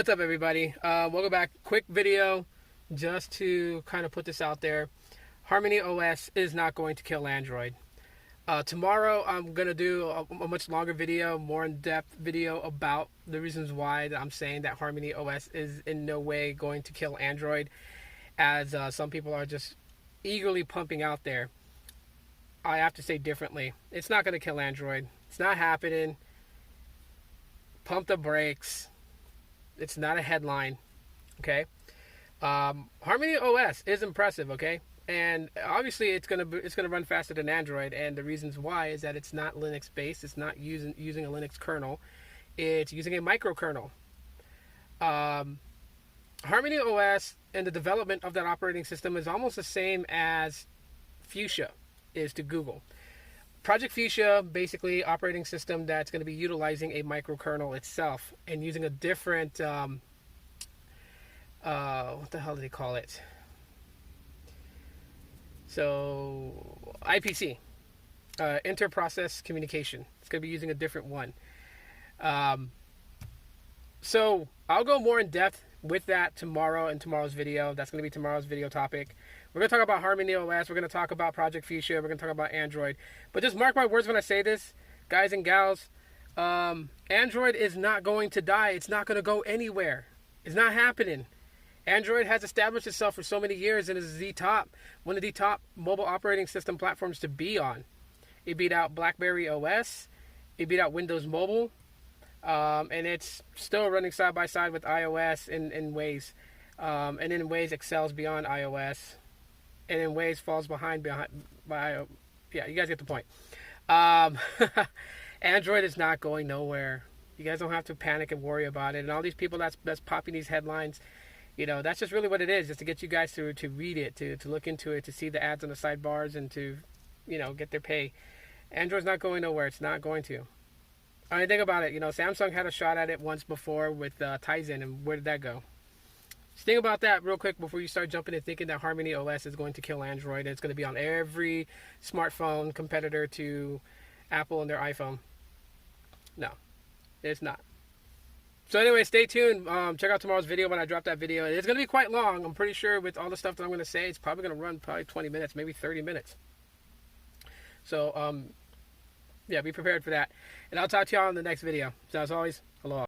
What's up, everybody? Welcome back. Quick video just to kind of put this out there. Harmony OS is not going to kill Android. Tomorrow I'm going to do a much longer video, more in-depth video about the reasons why I'm saying that Harmony OS is in no way going to kill Android, as some people are just eagerly pumping out there. I have to say differently. It's not going to kill Android. It's not happening. Pump the brakes. It's not a headline, okay? Harmony OS is impressive, okay? And obviously it's gonna run faster than Android, and the reasons why is that it's not Linux based. It's not using a Linux kernel. It's using a microkernel. Harmony OS and the development of that operating system is almost the same as Fuchsia is to Google. Project Fuchsia, basically operating system that's going to be utilizing a microkernel itself and using a different, what the hell do they call it? So, IPC, inter-process communication. It's going to be using a different one. So, I'll go more in depth with that tomorrow in tomorrow's video. That's going to be tomorrow's video topic. We're going to talk about Harmony OS. We're going to talk about Project Fuchsia. We're going to talk about Android. But just mark my words when I say this, guys and gals. Android is not going to die. It's not going to go anywhere. It's not happening. Android has established itself for so many years and is one of the top mobile operating system platforms to be on. It beat out BlackBerry OS. It beat out Windows Mobile. And it's still running side by side with iOS in ways. And in ways excels beyond iOS. And in ways falls behind yeah, you guys get the point. Android is not going nowhere. You guys don't have to panic and worry about it. And all these people that's popping these headlines, you know, that's just really what it is, just to get you guys to read it, to look into it, to see the ads on the sidebars, and to, you know, get their pay. Android's not going nowhere. It's not going to. I mean, think about it. You know, Samsung had a shot at it once before with Tizen, and where did that go? Just think about that real quick before you start jumping and thinking that Harmony OS is going to kill Android and it's going to be on every smartphone competitor to Apple and their iPhone. No, it's not. So anyway, stay tuned. Check out tomorrow's video when I drop that video. It's going to be quite long. I'm pretty sure with all the stuff that I'm going to say, it's probably going to run 20 minutes, maybe 30 minutes. So, yeah, be prepared for that. And I'll talk to y'all in the next video. So as always, aloha.